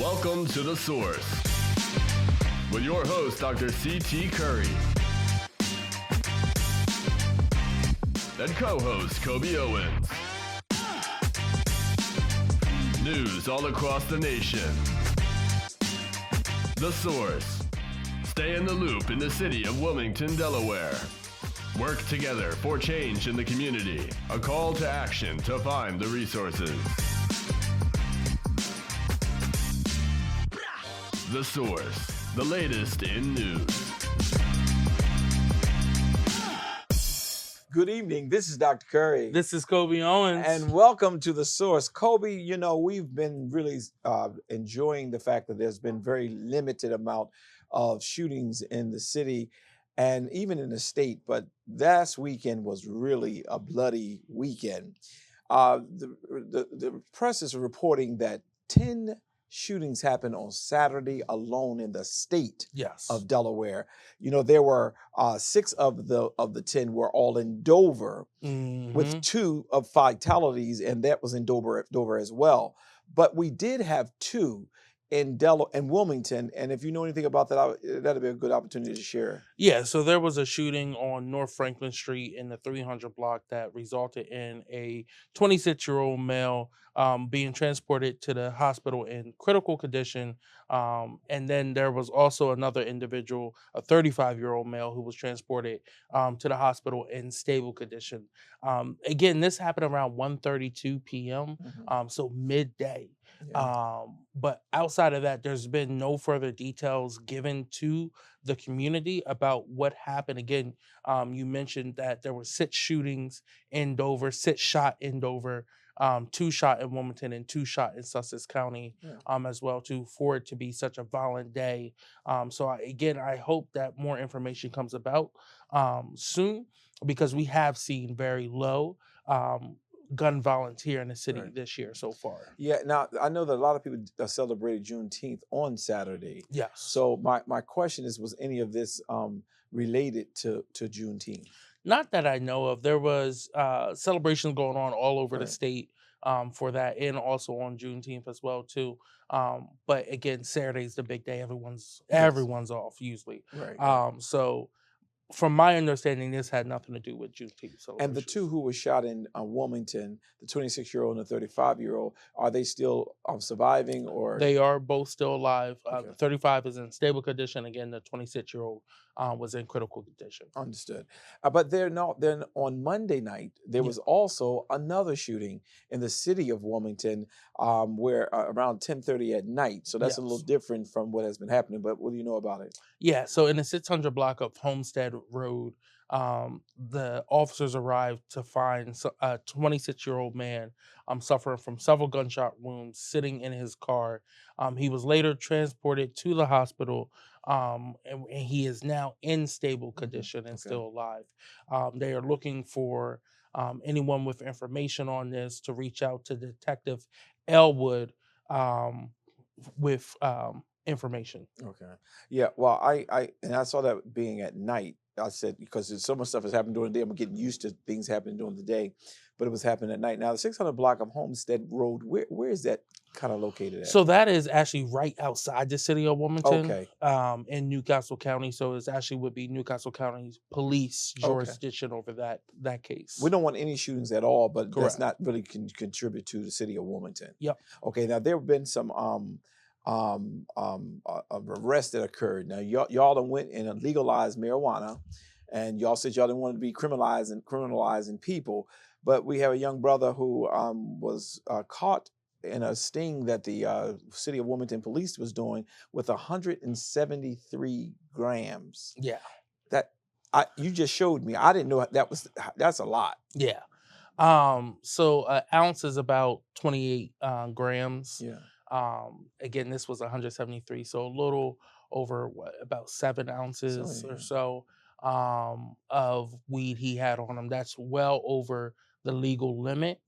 Welcome to The Source with your host, Dr. C.T. Curry, and co-host Kobe Owens. News all across the nation. The Source. Stay in the loop in the city of Wilmington, Delaware. Work together for change in the community. A call to action to find the resources. The Source, the latest in news. Good evening. This is Dr. Curry. This is Kobe Owens. And welcome to The Source. Kobe, you know, we've been really enjoying the fact that there's been very limited amount of shootings in the city and even in the state. But last weekend was really a bloody weekend. The press is reporting that 10 shootings happened on Saturday alone in the state of Delaware. You know, there were 6 of the 10 were all in Dover, with 2 of fatalities, and that was in Dover as well. But we did have 2 in Wilmington, and if you know anything about that, that'd be a good opportunity to share. Yeah, so there was a shooting on North Franklin Street in the 300 block that resulted in a 26-year-old male being transported to the hospital in critical condition. And then there was also another individual, a 35-year-old male, who was transported to the hospital in stable condition. Again, this happened around 1:32 p.m., so midday. Yeah. But outside of that, there's been no further details given to the community about what happened. Again, you mentioned that there were 6 shootings in Dover, 6 shot in Dover, 2 shot in Wilmington, and 2 shot in Sussex County as well, for it to be such a violent day. So I hope that more information comes about soon, because we have seen very low gun violence here in the city this year so far. Yeah, now I know that a lot of people celebrated Juneteenth on Saturday. Yes. So my question is, was any of this related to Juneteenth? Not that I know of. There was celebrations going on all over the state for that, and also on Juneteenth as well too. But again, Saturday's the big day. Everyone's off usually. Right. So from my understanding, this had nothing to do with Juneteenth. And the 2 who were shot in Wilmington, the 26-year-old and the 35-year-old, are they still surviving, or? They are both still alive. Okay. The 35 is in stable condition. Again, the 26-year-old was in critical condition. Understood. But then on Monday night, there was also another shooting in the city of Wilmington, where around 10:30 at night. So that's a little different from what has been happening. But what do you know about it? Yeah, so in the 600 block of Homestead Road, the officers arrived to find a 26-year-old man suffering from several gunshot wounds sitting in his car. He was later transported to the hospital, and he is now in stable condition and still alive. They are looking for anyone with information on this to reach out to Detective Elwood with information. Okay. Yeah. Well, I saw that being at night. I said, because there's so much stuff has happened during the day, I'm getting used to things happening during the day, but it was happening at night. Now, the 600 block of Homestead Road, where is that kind of located at? So that is actually right outside the city of Wilmington, Okay. in Newcastle County. So it actually would be Newcastle County's police jurisdiction over that case. We don't want any shootings at all, but that's not really contribute to the city of Wilmington. Yep. Okay. Now, there have been some arrests that occurred. Now, y'all done went and legalized marijuana, and y'all said y'all didn't want to be criminalizing people. But we have a young brother who was caught in a sting that the city of Wilmington police was doing with 173 grams. Yeah. You just showed me. I didn't know that's a lot. Yeah. So an ounce is about 28 grams. Yeah. Again, this was 173, so a little over about 7 ounces or so of weed he had on him. That's well over the legal limit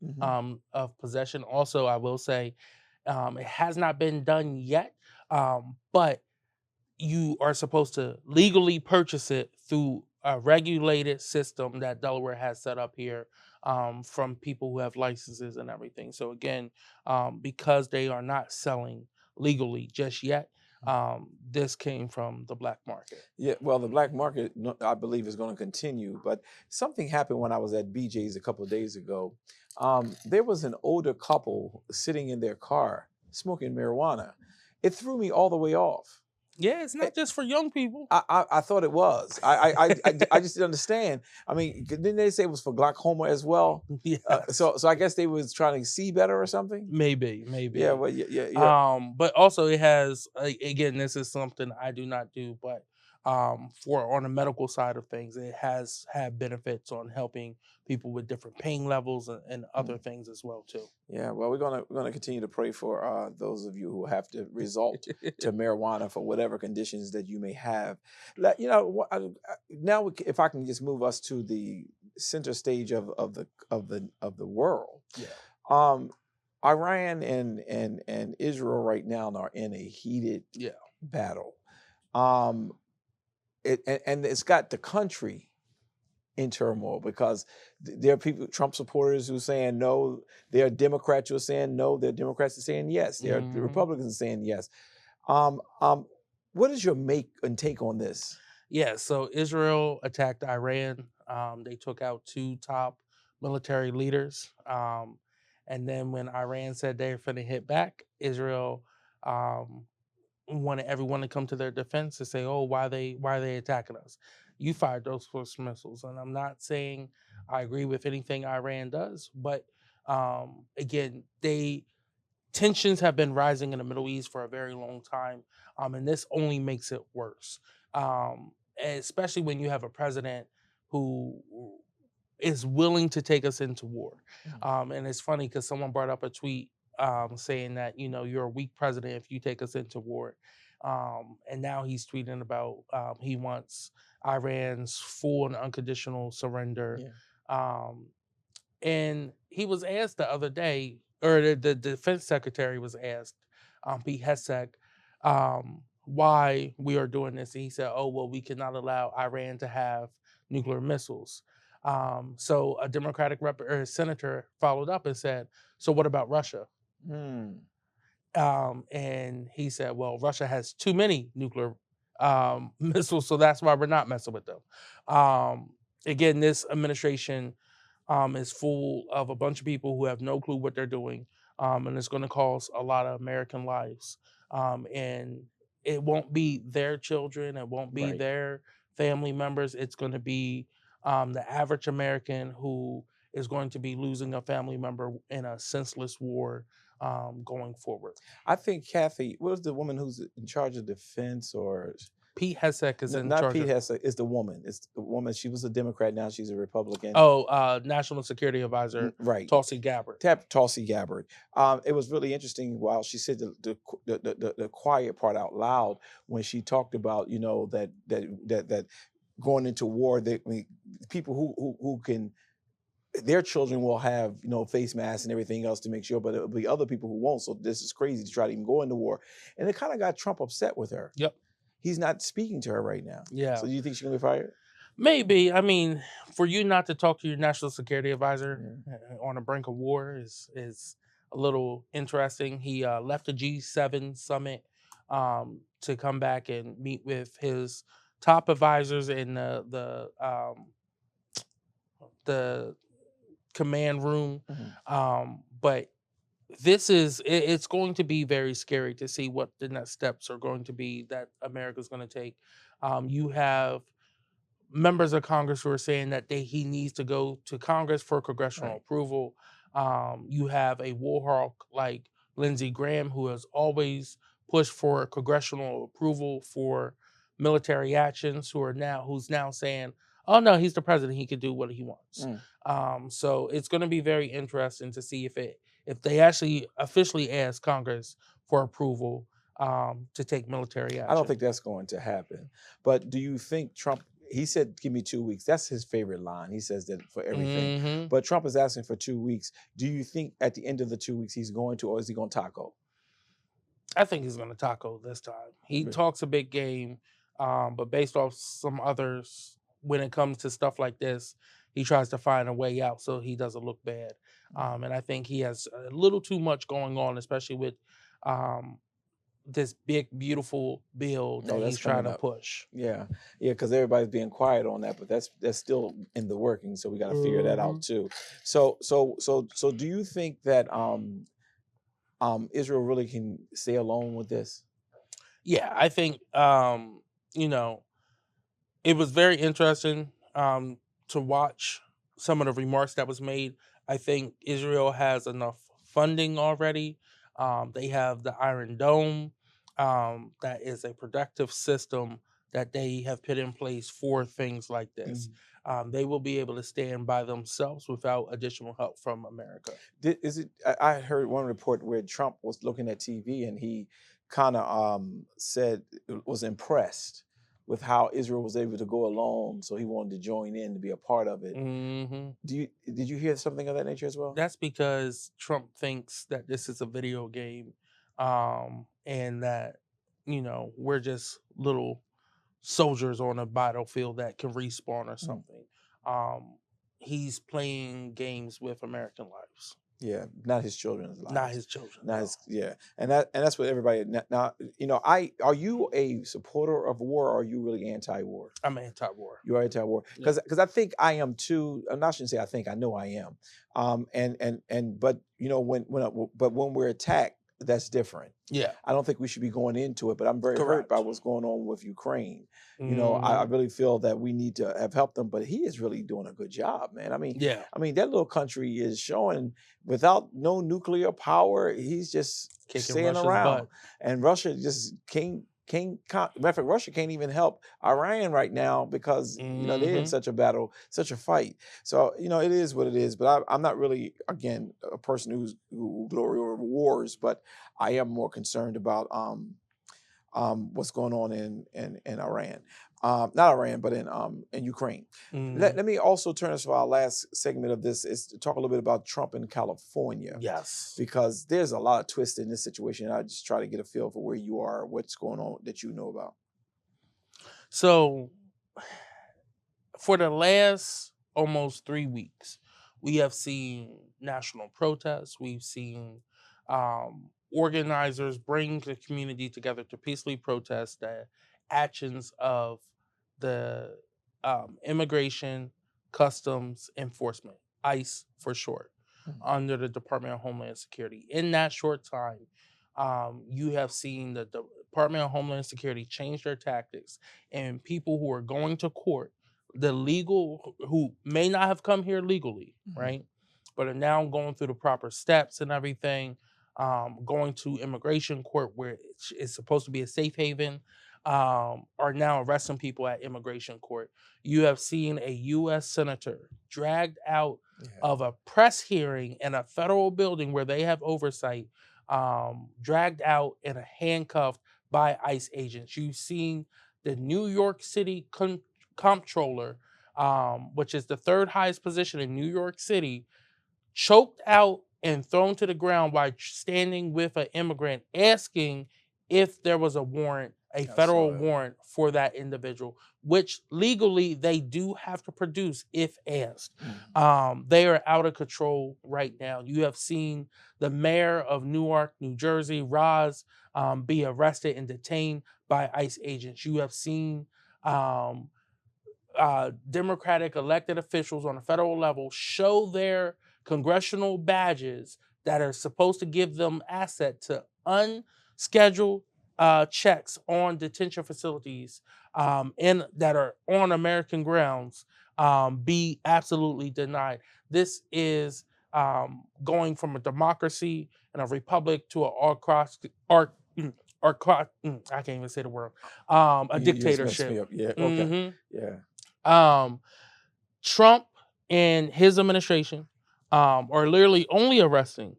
of possession. Also, I will say it has not been done yet, but you are supposed to legally purchase it through a regulated system that Delaware has set up here from people who have licenses and everything. So again, because they are not selling legally just yet. This came from the black market. Yeah, well, the black market, I believe, is going to continue. But something happened when I was at BJ's a couple of days ago. There was an older couple sitting in their car smoking marijuana. It threw me all the way off. Yeah, it's not just for young people. I thought it was. I just didn't understand. I mean, didn't they say it was for glaucoma as well? Yeah. So I guess they was trying to see better or something. Maybe. Yeah. Well, yeah. But also it has, again, this is something I do not do, but for on the medical side of things, it has had benefits on helping people with different pain levels and other things as well too. Yeah, well, we're gonna continue to pray for those of you who have to resort to marijuana for whatever conditions that you may have. Now, if I can just move us to the center stage of the world. Yeah. Iran and Israel right now are in a heated battle. And it's got the country in turmoil because there are people, Trump supporters, who are saying no. There are Democrats who are saying no. There are Democrats who are saying yes. There are the Republicans saying yes. What is your make and take on this? Yeah, so Israel attacked Iran. They took out 2 top military leaders. And then when Iran said they're finna hit back, Israel wanted everyone to come to their defense to say, "Oh, why are they attacking us? You fired those first missiles." And I'm not saying I agree with anything Iran does, but again, tensions have been rising in the Middle East for a very long time, and this only makes it worse. Especially when you have a president who is willing to take us into war. And it's funny because someone brought up a tweet saying that, you're a weak president if you take us into war. And now he's tweeting about he wants Iran's full and unconditional surrender. And he was asked the other day, or the defense secretary was asked, Pete Hegseth, why we are doing this. And he said, "Oh, well, we cannot allow Iran to have nuclear missiles." So a Democratic senator followed up and said, "So what about Russia?" And he said, "Well, Russia has too many nuclear missiles, so that's why we're not messing with them." Again, this administration is full of a bunch of people who have no clue what they're doing, and it's going to cost a lot of American lives. And it won't be their children, it won't be their family members. It's going to be the average American who is going to be losing a family member in a senseless war going forward. I think Kathy, what was the woman who's in charge of defense, or Pete Hegseth is in not charge. Pete Hegseth, it's the woman. It's the woman. She was a Democrat, now she's a Republican. National Security Advisor, right? Tulsi Gabbard. Tulsi Gabbard. It was really interesting while she said the quiet part out loud when she talked about that going into war, people who can, their children will have face masks and everything else to make sure, but it'll be other people who won't. So this is crazy to try to even go into war, and it kind of got Trump upset with her. Yep. He's not speaking to her right now. Yeah. So do you think she's gonna be fired? Maybe. I mean, for you not to talk to your national security advisor on the brink of war is a little interesting. He left the G7 summit to come back and meet with his top advisors in the command room. But it's going to be very scary to see what the next steps are going to be that America's going to take. You have members of Congress who are saying that he needs to go to Congress for congressional approval. You have a war hawk like Lindsey Graham, who has always pushed for congressional approval for military actions, who's now saying, "Oh no, he's the president; he can do what he wants." So it's going to be very interesting to see if they actually officially ask Congress for approval to take military action. I don't think that's going to happen. But do you think Trump? He said, "Give me 2 weeks." That's his favorite line. He says that for everything. But Trump is asking for 2 weeks. Do you think at the end of the 2 weeks he's going to, or is he going to taco? I think he's going to taco this time. He talks a big game, but based off some others, when it comes to stuff like this, he tries to find a way out so he doesn't look bad. And I think he has a little too much going on, especially with this big, beautiful bill that No, that's he's trying coming to up. push. Yeah, yeah, because everybody's being quiet on that, but that's still in the working, so we got to figure that out too. So do you think that Israel really can stay alone with this? Yeah, I think you know, it was very interesting to watch some of the remarks that was made. I think Israel has enough funding already. They have the Iron Dome, that is a productive system that they have put in place for things like this. Mhm. They will be able to stand by themselves without additional help from America. Is it? I heard one report where Trump was looking at TV and he kind of said was impressed with how Israel was able to go alone, so he wanted to join in to be a part of it. Hmm. Did you hear something of that nature as well? That's because Trump thinks that this is a video game, and that we're just little soldiers on a battlefield that can respawn or Mm. something. He's playing games with American lives, Yeah, not his children's not lives. his children. Not No, his, yeah, and that's what everybody now. I are you a supporter of war or are you really anti-war? I'm anti-war. You are anti-war Yeah. because I think I am too. I'm not shouldn't say I think I know I am. And but when we're attacked, that's different. Yeah, I don't think we should be going into it, but I'm very hurt by correct. what's going on with Ukraine. I Hmm. really feel that we need to have helped them, but he is really doing a good job, man. Yeah, I mean that little country is showing without no nuclear power, he's just kicking staying Russia's around, butt. and Russia just matter of fact, Russia can't even help Iran right now because they're in Hmm. such a battle, such a fight. So it is what it is. But I'm not really again a person who glory over wars, but I am more concerned about what's going on in Iran, not Iran, but in Ukraine. Hmm. Let me also turn us to our last segment of this is to talk a little bit about Trump in California Yes. because there's a lot of twists in this situation. I just try to get a feel for where you are, what's going on that you know about. So for the last almost 3 weeks, we have seen national protests. We've seen organizers bring the community together to peacefully protest the actions of the Immigration Customs Enforcement, ICE for short, Mhm. under the Department of Homeland Security. In that short time, you have seen the Department of Homeland Security change their tactics, and people who are going to court, the legal who may not have come here legally, Mhm. right, but are now going through the proper steps and everything, going to immigration court where it's supposed to be a safe haven, are now arresting people at immigration court. You have seen a U.S. senator dragged out Yeah. of a press hearing in a federal building where they have oversight, dragged out and handcuffed by ICE agents. You've seen the New York City comptroller, which is the third highest position in New York City, choked out and thrown to the ground while standing with an immigrant asking if there was a warrant, a I saw federal that. warrant for that individual, which legally they do have to produce if asked. Mhm. They are out of control right now. You have seen the mayor of Newark, New Jersey, Roz, be arrested and detained by ICE agents. You have seen um, Democratic elected officials on a federal level show their congressional badges that are supposed to give them asset to unscheduled checks on detention facilities, in that are on American grounds, be absolutely denied. This is going from a democracy and a republic to an I can't even say the word, a You just messed dictatorship. me up. Yeah. Okay. Hmm. Yeah. um, Trump and his administration are literally only arresting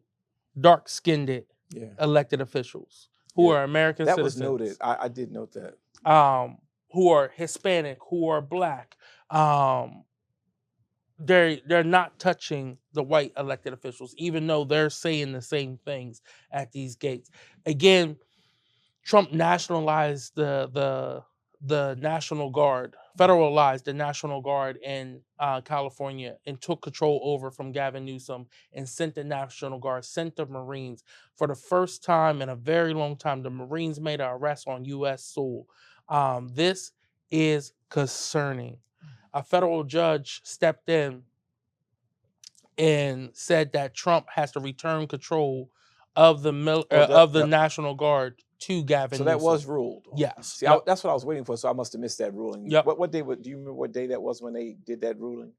dark-skinned Yeah. elected officials who Yeah. are American That was noted. citizens, I did note that. who are Hispanic, who are Black. Um, they're not touching the white elected officials, even though they're saying the same things at these gates. Again, Trump nationalized the National Guard federalized the National Guard in California and took control over from Gavin Newsom and sent the National Guard, sent the Marines. For the first time in a very long time, the Marines made an arrest on U.S. soil. This is concerning. A federal judge stepped in and said that Trump has to return control of the National Guard to Gavin So Newsom. that was ruled. Yes. See, that's what I was waiting for. So I must have missed that ruling. Yep. What day? Do you remember what day that was when they did that ruling?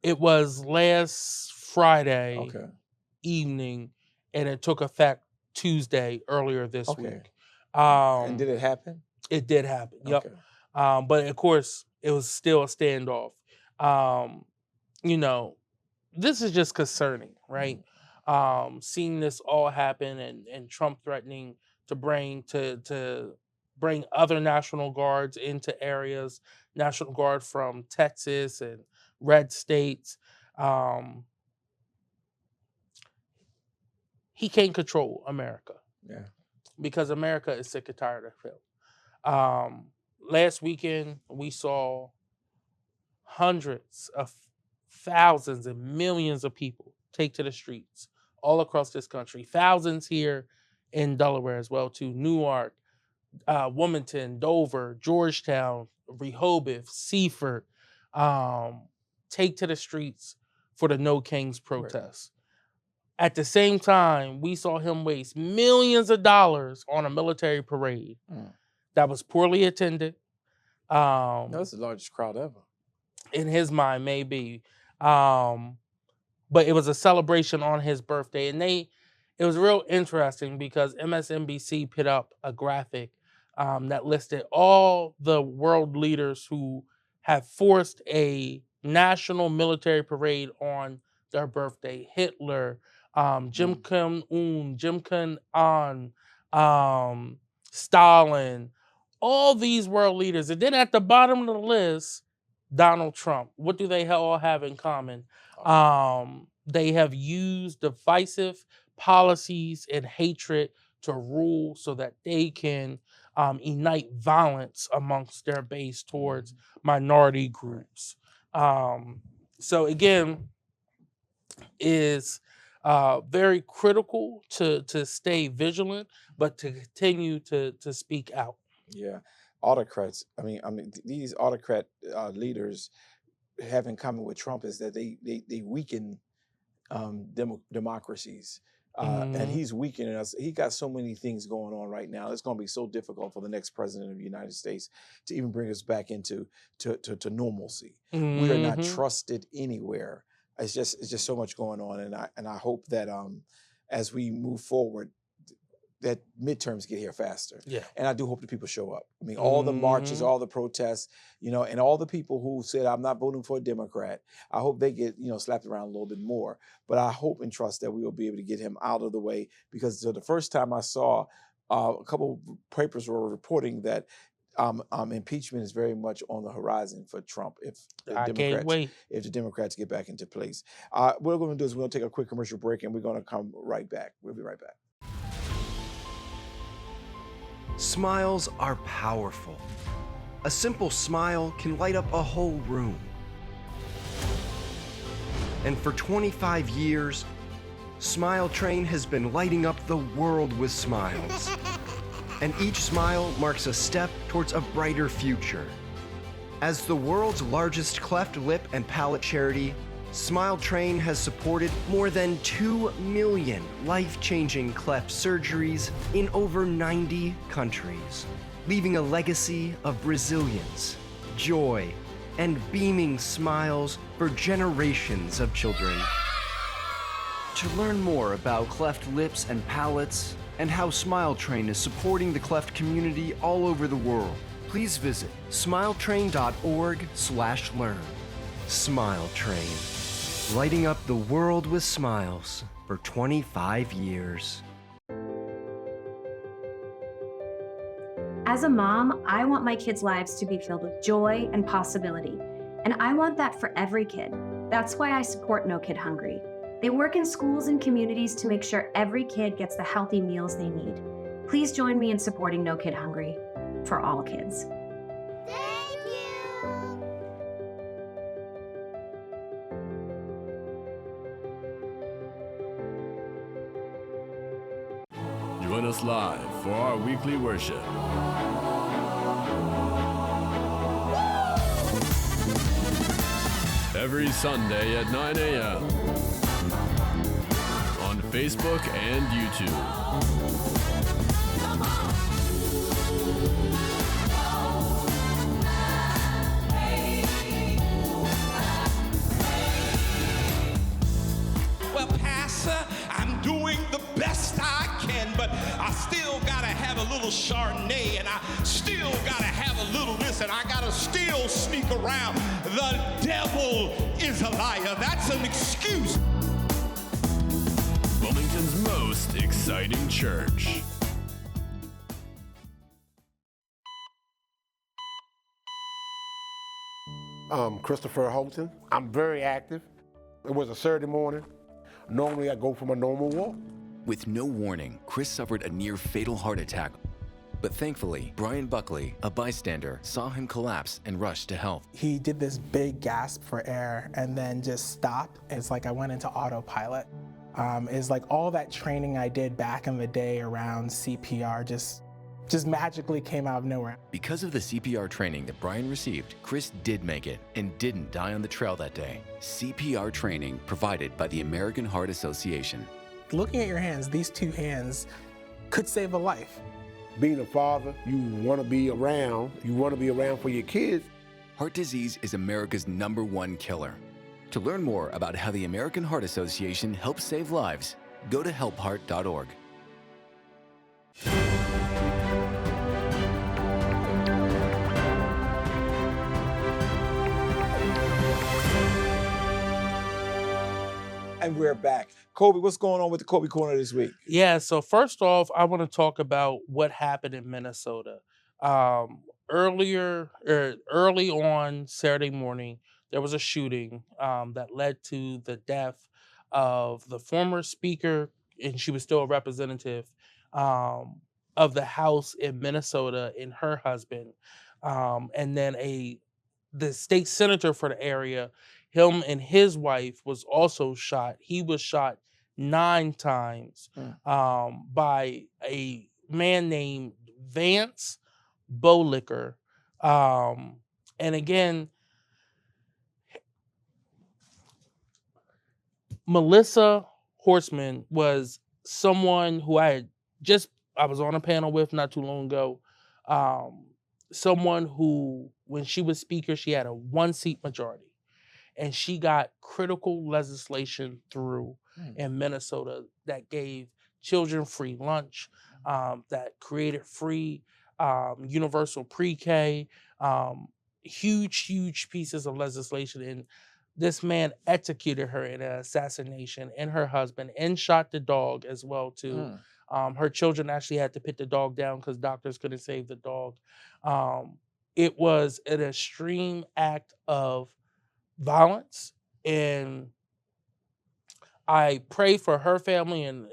It was last Friday evening, and it took effect Tuesday earlier this week. And did it happen? It did happen. Yep. But of course, it was still a standoff. You know, this is just concerning, right? Seeing this all happen and Trump threatening to bring other National Guards into areas, National Guard from Texas and red states. He can't control America. Yeah. Because America is sick and tired of him. Last weekend, we saw hundreds of thousands and millions of people take to the streets all across this country. Thousands here in Delaware as well, too. Newark, Wilmington, Dover, Georgetown, Rehoboth, Seaford, take to the streets for the No Kings protest. Right. At the same time, we saw him waste millions of dollars on a military parade that was poorly attended. That's the largest crowd ever. In his mind, maybe. But it was a celebration on his birthday. And it was real interesting because MSNBC put up a graphic that listed all the world leaders who have forced a national military parade on their birthday. Hitler, Kim Jong-un, Kim Jong-un, Stalin, all these world leaders. And then at the bottom of the list, Donald Trump. What do they all have in common? They have used divisive policies and hatred to rule so that they can ignite violence amongst their base towards minority groups. So again, is very critical to stay vigilant, but to continue to speak out. Yeah, autocrats. I mean, these autocrat leaders have in common with Trump is that they weaken democracies. And he's weakening us. He got so many things going on right now. It's going to be so difficult for the next president of the United States to even bring us back into to normalcy. We are not trusted anywhere. It's just so much going on, and I hope that as we move forward, that midterms get here faster. Yeah. And I do hope that people show up. I mean, all the marches, all the protests, and all the people who said, I'm not voting for a Democrat, I hope they get, slapped around a little bit more. But I hope and trust that we will be able to get him out of the way, because the first time I saw a couple of papers were reporting that impeachment is very much on the horizon for Trump if the Democrats get back into place. What we're going to do is we're going to take a quick commercial break, and we're going to come right back. We'll be right back. Smiles are powerful. A simple smile can light up a whole room. And for 25 years, Smile Train has been lighting up the world with smiles. And each smile marks a step towards a brighter future. As the world's largest cleft lip and palate charity, Smile Train has supported more than 2 million life-changing cleft surgeries in over 90 countries, leaving a legacy of resilience, joy, and beaming smiles for generations of children. To learn more about cleft lips and palates and how Smile Train is supporting the cleft community all over the world, please visit smiletrain.org/learn. Smile Train. Lighting up the world with smiles for 25 years. As a mom, I want my kids' lives to be filled with joy and possibility, and I want that for every kid. That's why I support No Kid Hungry. They work in schools and communities to make sure every kid gets the healthy meals they need. Please join me in supporting No Kid Hungry for all kids. Thank you! Join us live for our weekly worship. Every Sunday at 9 a.m. on Facebook and YouTube. Well, Pastor, I'm doing the best I can, but I still gotta have a little Chardonnay, and I still gotta have a little this, and I gotta still sneak around. The devil is a liar. That's an excuse. Wilmington's most exciting church. I'm Christopher Holton. I'm very active. It was a Saturday morning. Normally I go for my normal walk. With no warning, Chris suffered a near-fatal heart attack. But thankfully, Brian Buckley, a bystander, saw him collapse and rushed to help. He did this big gasp for air and then just stopped. It's like I went into autopilot. It's like all that training I did back in the day around CPR just magically came out of nowhere. Because of the CPR training that Brian received, Chris did make it and didn't die on the trail that day. CPR training provided by the American Heart Association. Looking at your hands, these two hands could save a life. Being a father, you want to be around. You want to be around for your kids. Heart disease is America's #1 killer. To learn more about how the American Heart Association helps save lives, go to helpheart.org. And we're back. Kobe, what's going on with the Kobe Corner this week? Yeah, so first off, I want to talk about what happened in Minnesota. Early on Saturday morning, there was a shooting that led to the death of the former speaker, and she was still a representative of the House in Minnesota, and her husband, and then the state senator for the area. Him and his wife was also shot. He was shot 9 times by a man named Vance Bolicker. And again, Melissa Horseman was someone who I was on a panel with not too long ago. Someone who, when she was speaker, she had a 1-seat majority. And she got critical legislation through in Minnesota that gave children free lunch, that created free universal pre-K, huge pieces of legislation. And this man executed her in an assassination, and her husband, and shot the dog as well too. Her children actually had to put the dog down because doctors couldn't save the dog. It was an extreme act of violence, and I pray for her family and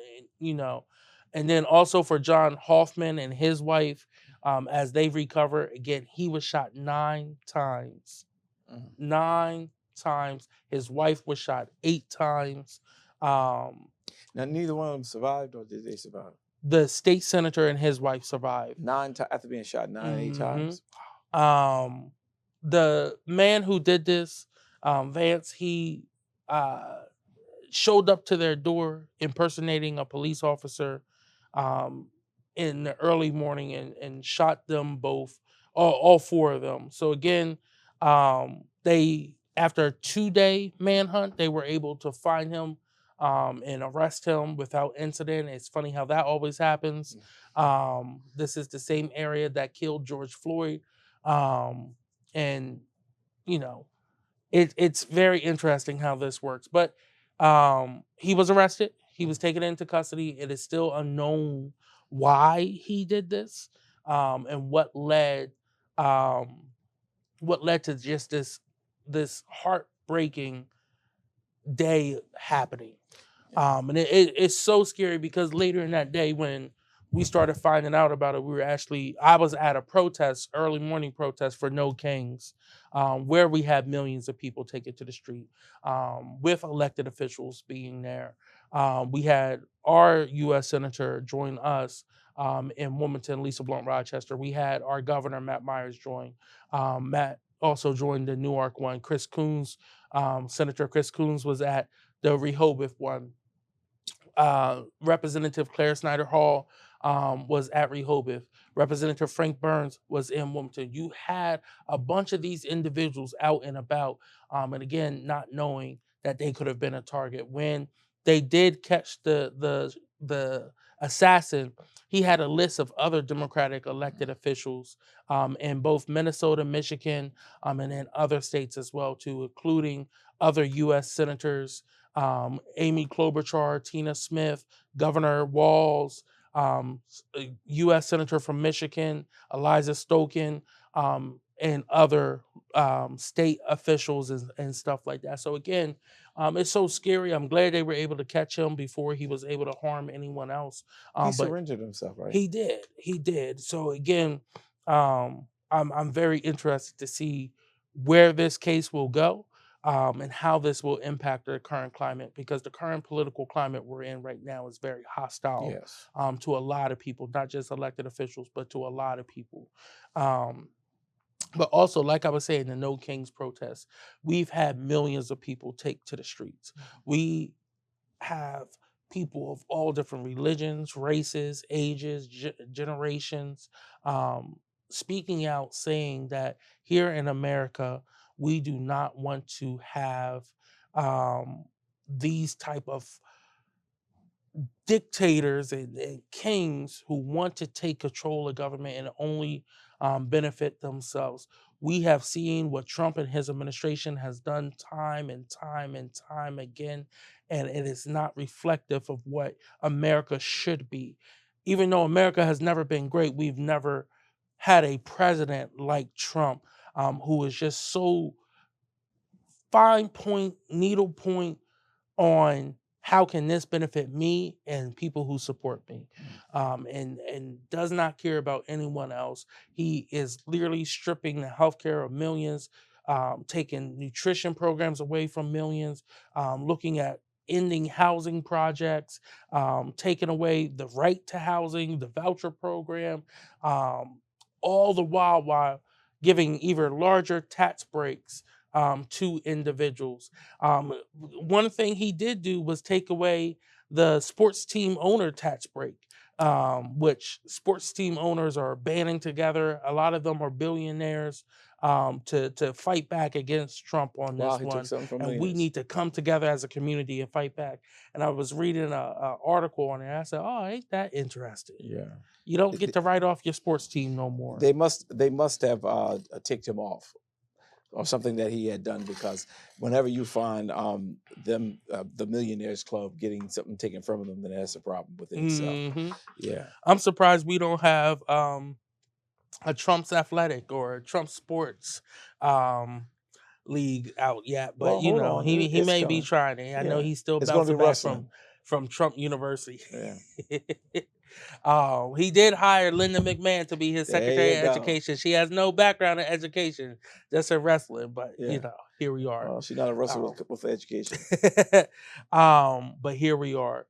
then also for John Hoffman and his wife as they recover. Again, he was shot 9 times. 9 times. His wife was shot 8 times. Now, neither one of them survived, or did they survive? The state senator and his wife survived. 9 times after being shot 8 times. The man who did this, Vance, he showed up to their door impersonating a police officer in the early morning and shot them both, all 4 of them. So again, they, after a 2-day manhunt, they were able to find him and arrest him without incident. It's funny how that always happens. This is the same area that killed George Floyd. And, it's very interesting how this works. But he was arrested. He was taken into custody. It is still unknown why he did this and what led to just this heartbreaking day happening. And it's so scary because later in that day, when we started finding out about it, I was at a protest, early morning protest for No Kings, where we had millions of people take it to the street, with elected officials being there. We had our U.S. Senator join us in Wilmington, Lisa Blunt Rochester. We had our governor, Matt Myers, join. Matt also joined the Newark one. Chris Coons, Senator Chris Coons was at the Rehoboth one. Representative Claire Snyder Hall was at Rehoboth. Representative Frank Burns was in Wilmington. You had a bunch of these individuals out and about, and again, not knowing that they could have been a target. When they did catch the assassin, he had a list of other Democratic elected officials in both Minnesota, Michigan, and in other states as well too, including other U.S. senators, Amy Klobuchar, Tina Smith, Governor Walz, U.S. Senator from Michigan, Eliza Stoken, and other state officials and stuff like that. So again, it's so scary. I'm glad they were able to catch him before he was able to harm anyone else. He But surrendered himself, right? he did. So again, I'm very interested to see where this case will go. And how this will impact the current climate, because the current political climate we're in right now is very hostile Yes. to a lot of people, not just elected officials, but to a lot of people. But also, like I was saying, the No Kings protests, we've had millions of people take to the streets. We have people of all different religions, races, ages, generations, speaking out, saying that here in America, we do not want to have these type of dictators and kings who want to take control of government and only benefit themselves. We have seen what Trump and his administration has done time and time and time again, and it is not reflective of what America should be. Even though America has never been great, we've never had a president like Trump, who is just so fine point, needle point on how can this benefit me and people who support me, and does not care about anyone else. He is literally stripping the healthcare of millions, taking nutrition programs away from millions, looking at ending housing projects, taking away the right to housing, the voucher program, all the while giving even larger tax breaks to individuals. One thing he did do was take away the sports team owner tax break, which sports team owners are banding together. A lot of them are billionaires to fight back against Trump on Wow, this he one. took something from And we millions. need to come together as a community and fight back. And I was reading a article on it. I said, "Oh, ain't that interesting? Yeah. You don't get to write off your sports team no more." They must have ticked him off, or something that he had done, because whenever you find the Millionaires Club getting something taken from them, then that's a problem within itself. Mhm. Yeah. I'm surprised we don't have a Trump's Athletic or a Trump Sports league out yet, but Well, you hold know, on. he It's may be coming. trying it. I know Yeah. he's still It's gonna be bouncing back wrestling. from Trump University. Yeah. He did hire Linda McMahon to be his There Secretary you of go. Education. She has no background in education, just in wrestling, but Yeah. you know, here we are. Well, she's not a wrestler with education. But here we are.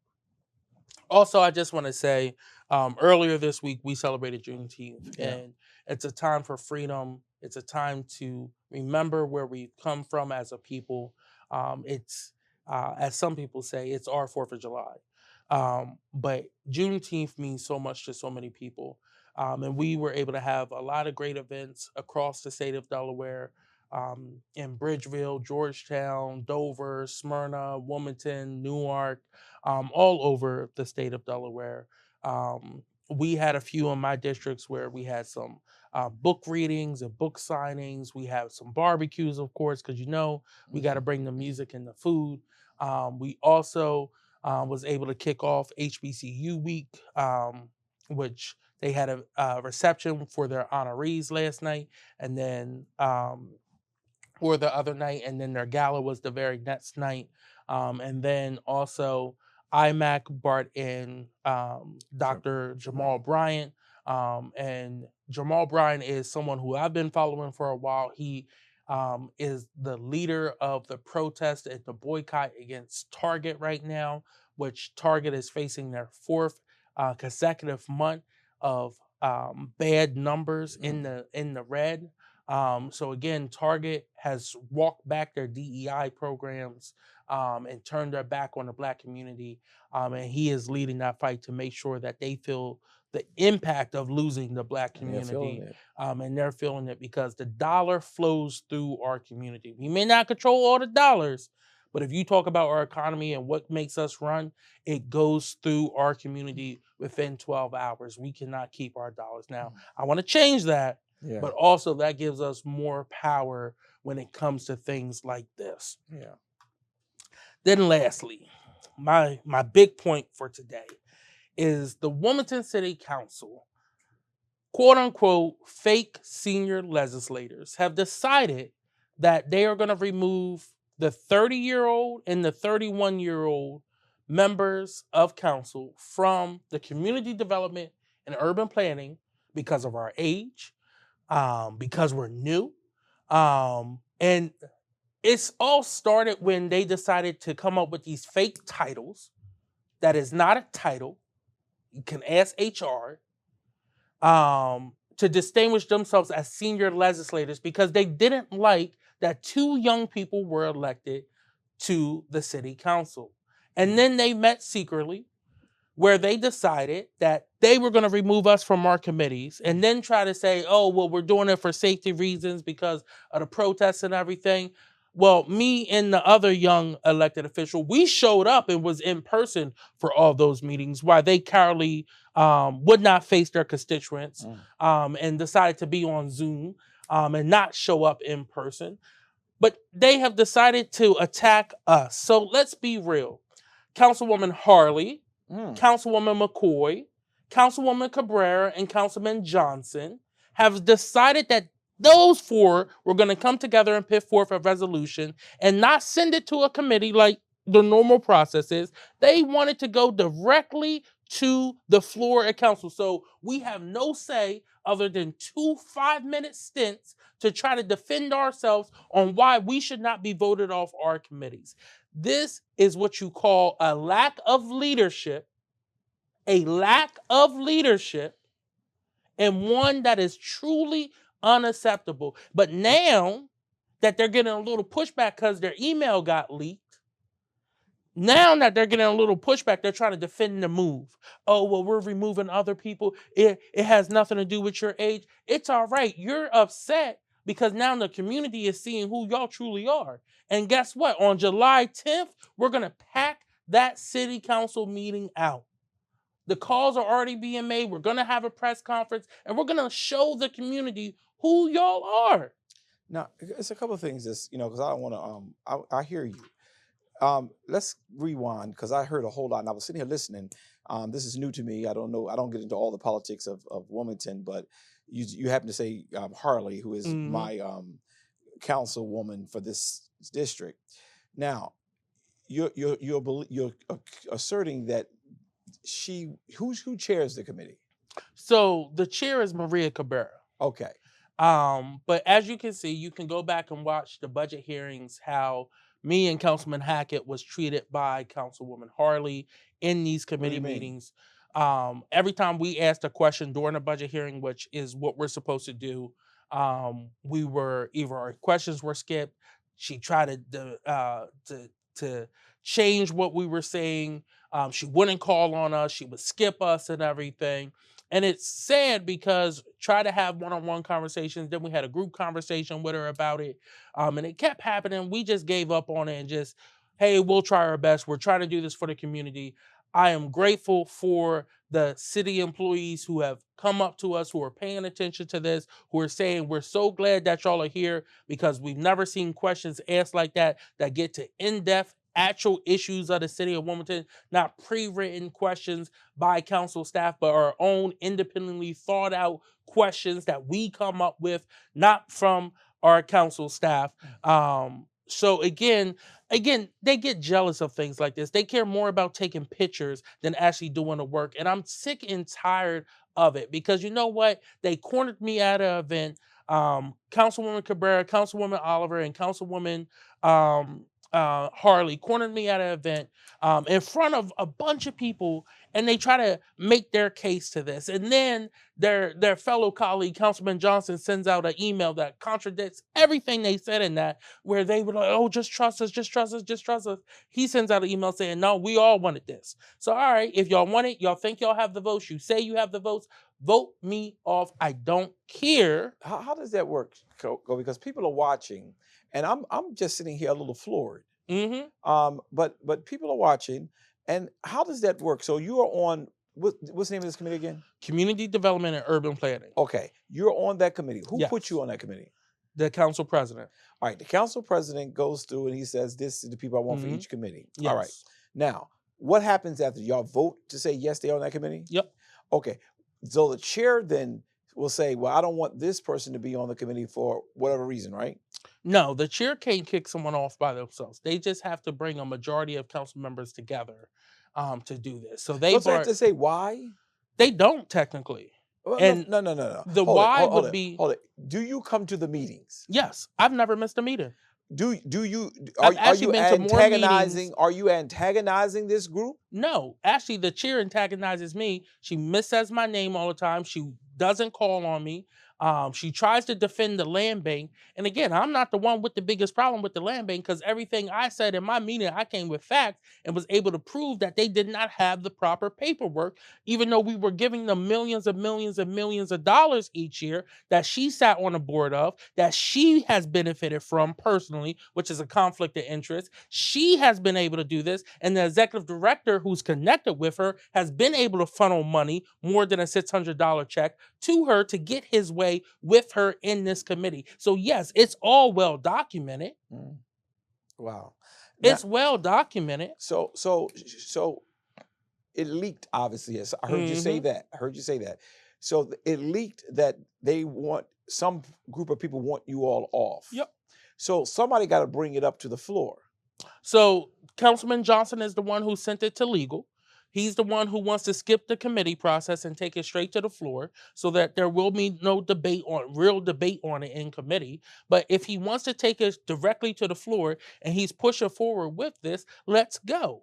Also, I just want to say, earlier this week we celebrated Juneteenth, Yeah. and it's a time for freedom. It's a time to remember where we've come from as a people. It's as some people say, it's our 4th of July. But Juneteenth means so much to so many people, and we were able to have a lot of great events across the state of Delaware. In Bridgeville, Georgetown, Dover, Smyrna, Wilmington, Newark, all over the state of Delaware. We had a few in my districts where we had some book readings and book signings. We had some barbecues, of course, because you know we got to bring the music and the food. We also was able to kick off HBCU Week, which they had a reception for their honorees last night, and then or the other night, and then their gala was the very next night. And then also IMAC brought in Dr. Jamal Bryant. And Jamal Bryant is someone who I've been following for a while. He is the leader of the protest and the boycott against Target right now, which Target is facing their fourth consecutive month of bad numbers in the red. So again, Target has walked back their DEI programs and turned their back on the Black community. And he is leading that fight to make sure that they feel the impact of losing the Black community. And they're feeling it because the dollar flows through our community. We may not control all the dollars, but if you talk about our economy and what makes us run, it goes through our community within 12 hours. We cannot keep our dollars. Now, I want to change that, but also that gives us more power when it comes to things like this. Then lastly, my big point for today is the Wilmington City Council, quote unquote, fake senior legislators have decided that they are going to remove the 30-year-old and the 31-year-old members of council from the community development and urban planning because of our age, because we're new. And it's all started when they decided to come up with these fake titles that is not a title. You can ask HR to distinguish themselves as senior legislators because they didn't like that 2 young people were elected to the city council. And then they met secretly where they decided that they were going to remove us from our committees and then try to say, oh, well, we're doing it for safety reasons because of the protests and everything. Well, me and the other young elected official, we showed up and was in person for all those meetings while they cowardly would not face their constituents and decided to be on Zoom and not show up in person. But they have decided to attack us. So let's be real. Councilwoman Harley, Councilwoman McCoy, Councilwoman Cabrera, and Councilman Johnson have decided that those 4 were going to come together and put forth a resolution and not send it to a committee like the normal process is. They wanted to go directly to the floor at council. So we have no say other than 2 5-minute stints to try to defend ourselves on why we should not be voted off our committees. This is what you call a lack of leadership, and one that is truly unacceptable. But now that they're getting a little pushback because their email got leaked, now that they're getting a little pushback, they're trying to defend the move. Oh, well, we're removing other people. It has nothing to do with your age. It's all right. You're upset because now the community is seeing who y'all truly are. And guess what? On July 10th, we're going to pack that city council meeting out. The calls are already being made. We're going to have a press conference, and we're going to show the community who y'all are. Now, it's a couple of things that's, because I don't want to, I hear you. Let's rewind because I heard a whole lot and I was sitting here listening. This is new to me. I don't know. I don't get into all the politics of Wilmington, but you happen to say Harley, who is my councilwoman for this district. Now, you're asserting that who chairs the committee? So the chair is Maria Cabrera. Okay. But as you can see, you can go back and watch the budget hearings, how me and Councilman Hackett was treated by Councilwoman Harley in these committee meetings. Every time we asked a question during a budget hearing, which is what we're supposed to do, we were either our questions were skipped. She tried to change what we were saying. She wouldn't call on us. She would skip us and everything. And it's sad because try to have one-on-one conversations. Then we had a group conversation with her about it. And it kept happening. We just gave up on it and just, hey, we'll try our best. We're trying to do this for the community. I am grateful for the city employees who have come up to us, who are paying attention to this, who are saying, we're so glad that y'all are here because we've never seen questions asked like that get to in-depth actual issues of the city of Wilmington, not pre-written questions by council staff, but our own independently thought out questions that we come up with, not from our council staff. So again, they get jealous of things like this. They care more about taking pictures than actually doing the work. And I'm sick and tired of it because you know what? They cornered me at an event. Councilwoman Cabrera, Councilwoman Oliver, and Councilwoman Harley cornered me at an event in front of a bunch of people, and they try to make their case to this. And then their fellow colleague, Councilman Johnson, sends out an email that contradicts everything they said in that, where they were like, oh, just trust us, just trust us, just trust us. He sends out an email saying, no, we all wanted this. So, all right, if y'all want it, y'all think y'all have the votes, you say you have the votes, vote me off. I don't care. How does that work, Go? Because people are watching, and I'm just sitting here a little floored. But people are watching, and how does that work? So you are on what's the name of this committee again? Community Development and Urban Planning. Okay, you're on that committee. Who Yes. put you on that committee? The council president. All right, the council president goes through and he says, "This is the people I want for each committee." All right. Yes. Now, what happens after y'all vote to say yes, they're on that committee? Yep. Okay. So the chair then will say, "Well, I don't want this person to be on the committee for whatever reason," right? No, the chair can't kick someone off by themselves. They just have to bring a majority of council members together to do this. So they Don't they have to say why? they don't technically. Well, And no. the Hold it, why hold would it, be Hold it. Do you come to the meetings? yes. I've never missed a meeting. Do you I've are actually you been to more antagonizing? meetings. Are you antagonizing this group? No, actually, the chair antagonizes me. She missays my name all the time. She doesn't call on me. She tries to defend the land bank. And again, I'm not the one with the biggest problem with the land bank because everything I said in my meeting, I came with facts and was able to prove that they did not have the proper paperwork, even though we were giving them millions and millions and millions of dollars each year that she sat on the board of, that she has benefited from personally, which is a conflict of interest. She has been able to do this, and the executive director who's connected with her has been able to funnel money, more than a $600 check, to her to get his way with her in this committee. So yes, it's all well documented. Wow. It's well documented. So it leaked, obviously. Yes, I heard you say that. I heard you say that. So it leaked that they want some group of people want you all off. Yep. So somebody got to bring it up to the floor. So Councilman Johnson is the one who sent it to legal. He's the one who wants to skip the committee process and take it straight to the floor so that there will be no real debate on it in committee. But if he wants to take it directly to the floor and he's pushing forward with this, let's go.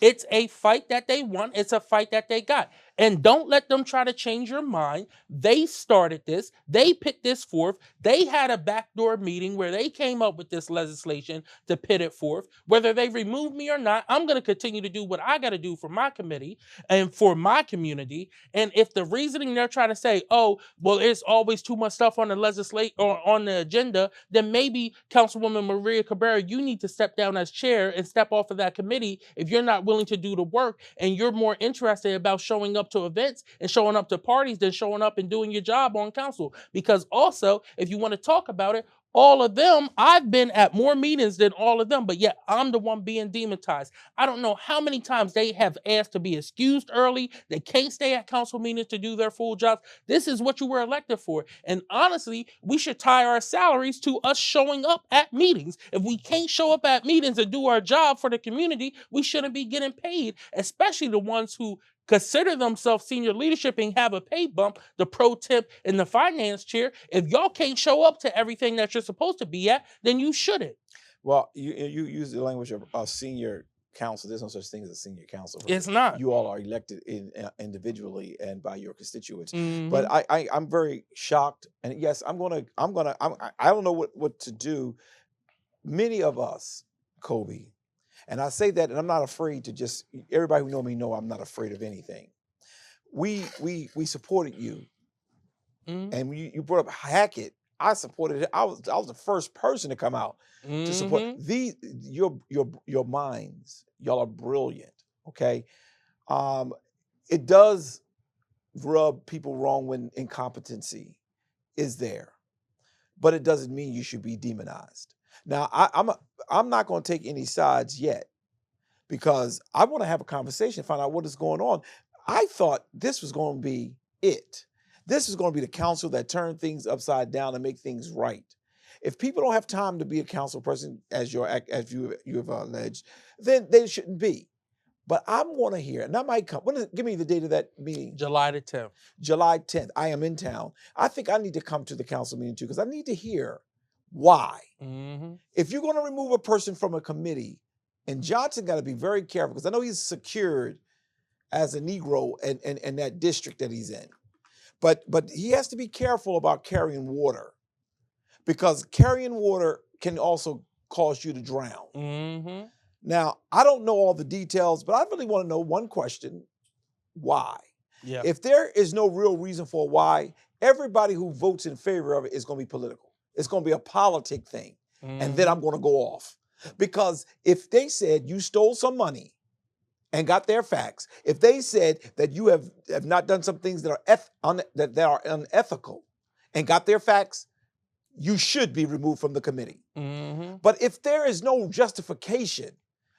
It's a fight that they want. It's a fight that they got. And don't let them try to change your mind. They started this. They put this forth. They had a backdoor meeting where they came up with this legislation to put it forth. Whether they remove me or not, I'm going to continue to do what I got to do for my committee and for my community. And if the reasoning they're trying to say, oh, well, there's always too much stuff on the or on the agenda, then maybe Councilwoman Maria Cabrera, you need to step down as chair and step off of that committee if you're not willing to do the work and you're more interested about showing up to events and showing up to parties than showing up and doing your job on council. Because also, if you want to talk about it, all of them, I've been at more meetings than all of them, but yet I'm the one being demonetized. I don't know how many times they have asked to be excused early. They can't stay at council meetings to do their full jobs. This is what you were elected for. And honestly, we should tie our salaries to us showing up at meetings. If we can't show up at meetings and do our job for the community, we shouldn't be getting paid, especially the ones who consider themselves senior leadership and have a pay bump, the pro temp and the finance chair. If y'all can't show up to everything that you're supposed to be at, then you shouldn't. Well, you use the language of senior council. There's no such thing as a senior council. It's not. You all are elected individually and by your constituents. But I'm very shocked. And yes, I don't know what to do. Many of us, Kobe, and I say that, and I'm not afraid to just, everybody who know me know I'm not afraid of anything. We supported you. And when you brought up Hackett, I supported it. I was the first person to come out to support your minds. Y'all are brilliant. Okay. It does rub people wrong when incompetency is there, but it doesn't mean you should be demonized. Now, I'm not going to take any sides yet because I want to have a conversation, find out what is going on. I thought this was going to be it. This is going to be the council that turned things upside down and make things right. If people don't have time to be a council person, as you have alleged, then they shouldn't be. But I'm going to hear, and I might come. Give me the date of that meeting. July the 10th. July 10th. I am in town. I think I need to come to the council meeting too, because I need to hear why. If you're going to remove a person from a committee, and Johnson got to be very careful, because I know he's secured as a Negro in that district that he's in. But he has to be careful about carrying water, because carrying water can also cause you to drown. Now, I don't know all the details, but I really want to know one question: why? Yeah. If there is no real reason for why, everybody who votes in favor of it is going to be political. It's going to be a politic thing. And then I'm going to go off. Because if they said you stole some money and got their facts, if they said that you have not done some things that are unethical and got their facts, you should be removed from the committee. But if there is no justification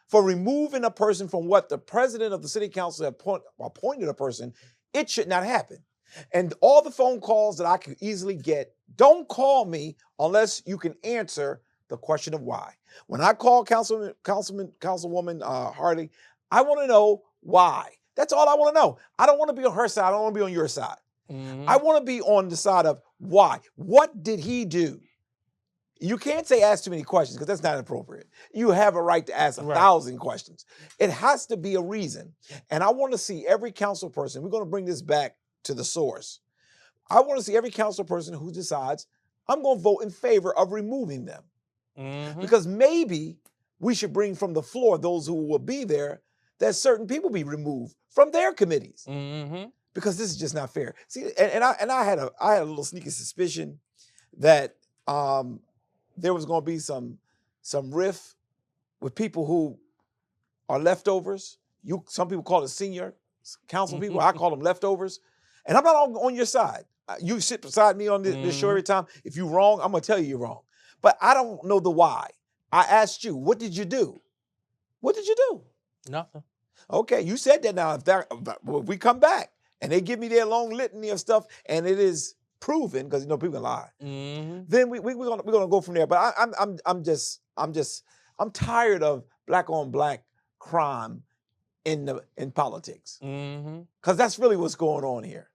for removing a person from what the president of the city council appointed a person, it should not happen. And all the phone calls that I could easily get, don't call me unless you can answer the question of why. When I call Councilwoman Harley, I want to know why. That's all I want to know. I don't want to be on her side. I don't want to be on your side. I want to be on the side of why. What did he do? You can't say ask too many questions, because that's not appropriate. You have a right to ask 1,000 questions. It has to be a reason. And I want to see every council person, we're going to bring this back to the source. I want to see every council person who decides, I'm going to vote in favor of removing them. Because maybe we should bring from the floor, those who will be there, that certain people be removed from their committees. Because this is just not fair. See, and I had a little sneaky suspicion that there was going to be some riff with people who are leftovers. Some people call it senior council people. I call them leftovers. And I'm not on your side. You sit beside me on this show every time. If you're wrong, I'm going to tell you you're wrong. But I don't know the why. I asked you, what did you do? What did you do? Nothing. Okay, you said that. Now, if we come back and they give me their long litany of stuff and it is proven, because you know people can lie, then we're gonna go from there. But I'm tired of black on black crime in politics, because that's really what's going on here,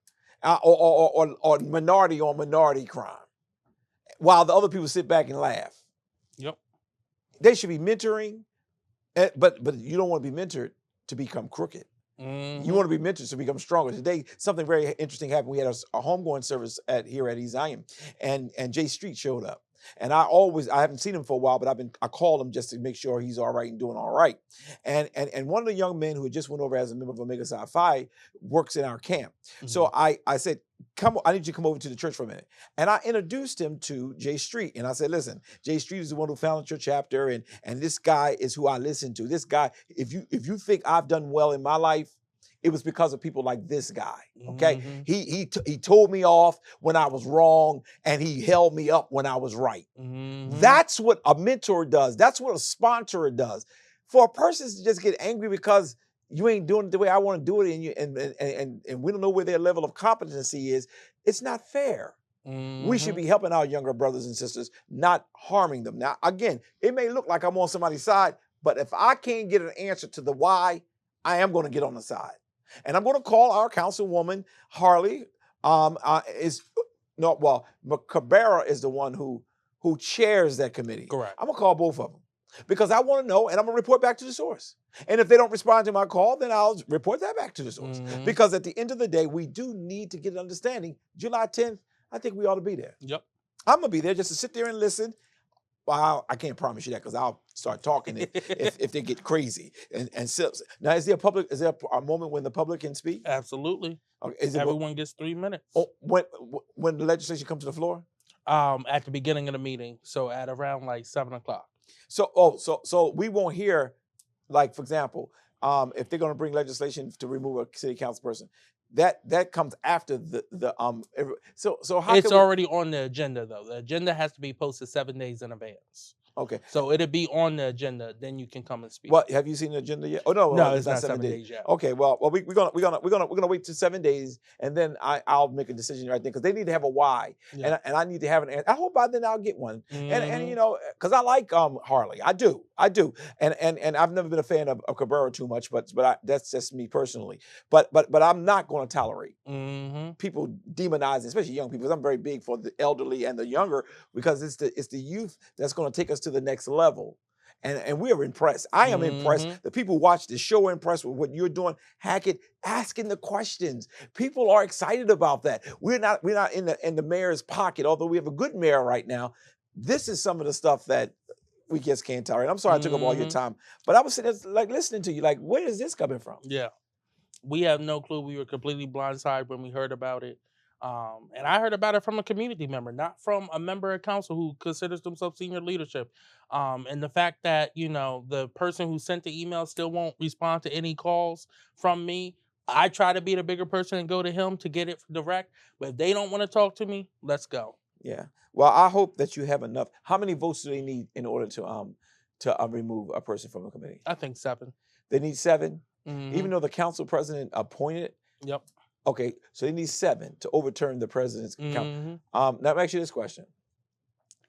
or minority on minority crime, while the other people sit back and laugh. Yep. They should be mentoring, but you don't want to be mentored to become crooked. You want to be mentored to become stronger. Today, something very interesting happened. We had a homegoing service here at East Zion, and Jay Street showed up. And I haven't seen him for a while, but I called him just to make sure he's all right and doing all right. And one of the young men who had just went over as a member of Omega Psi Phi works in our camp. So I said, I need you to come over to the church for a minute. And I introduced him to Jay Street. And I said, listen, Jay Street is the one who founded your chapter, and this guy is who I listen to. This guy, if you think I've done well in my life, it was because of people like this guy, okay? He told me off when I was wrong, and he held me up when I was right. That's what a mentor does. That's what a sponsor does. For a person to just get angry because you ain't doing it the way I want to do it, and we don't know where their level of competency is, it's not fair. We should be helping our younger brothers and sisters, not harming them. Now, again, it may look like I'm on somebody's side, but if I can't get an answer to the why, I am going to get on the side. And I'm going to call our councilwoman, Harley. Cabrera is the one who chairs that committee. Correct. I'm going to call both of them because I want to know, and I'm going to report back to the source. And if they don't respond to my call, then I'll report that back to the source. Because at the end of the day, we do need to get an understanding. July 10th, I think we ought to be there. Yep. I'm going to be there just to sit there and listen. Well, I can't promise you that because I'll start talking if they get crazy. And so, now, is there a moment when the public can speak? Absolutely. Okay, Everyone gets 3 minutes. Oh, when the legislation comes to the floor? At the beginning of the meeting, so at around like 7 o'clock. So we won't hear, like, for example, if they're going to bring legislation to remove a city council person, that comes after so how it's already on the agenda, though. The agenda has to be posted 7 days in advance. Okay. So it'll be on the agenda. Then you can come and speak. What, have you seen the agenda yet? Oh no, No, it's not 7 days yet. Okay, well, we're gonna wait till 7 days, and then I'll make a decision right then, because they need to have a why, Yeah. and I need to have an answer. I hope by then I'll get one, and Mhm. you know, because I like Harley, I do, and I've never been a fan of Cabrera too much, but that's just me personally. But I'm not going to tolerate people demonizing, especially young people. 'Cause I'm very big for the elderly and the younger, because it's the youth that's going to take us to the next level. And we are impressed. I am impressed. The people who watch the show are impressed with what you're doing. Hackett, asking the questions. People are excited about that. We're not in the mayor's pocket, although we have a good mayor right now. This is some of the stuff that we just can't tolerate. I'm sorry I took up all your time, but I was sitting there, like, listening to you, like, where is this coming from? Yeah. We have no clue. We were completely blindsided when we heard about it. And I heard about it from a community member, not from a member of council who considers themselves senior leadership. And the fact that, you know, the person who sent the email still won't respond to any calls from me. I try to be the bigger person and go to him to get it direct. But if they don't want to talk to me, let's go. Yeah. Well, I hope that you have enough. How many votes do they need in order to remove a person from a committee? I think 7. They need 7, Mhm. even though the council president appointed. Yep. Okay, so they need 7 to overturn the president's count. Mhm. Now, let me ask you this question: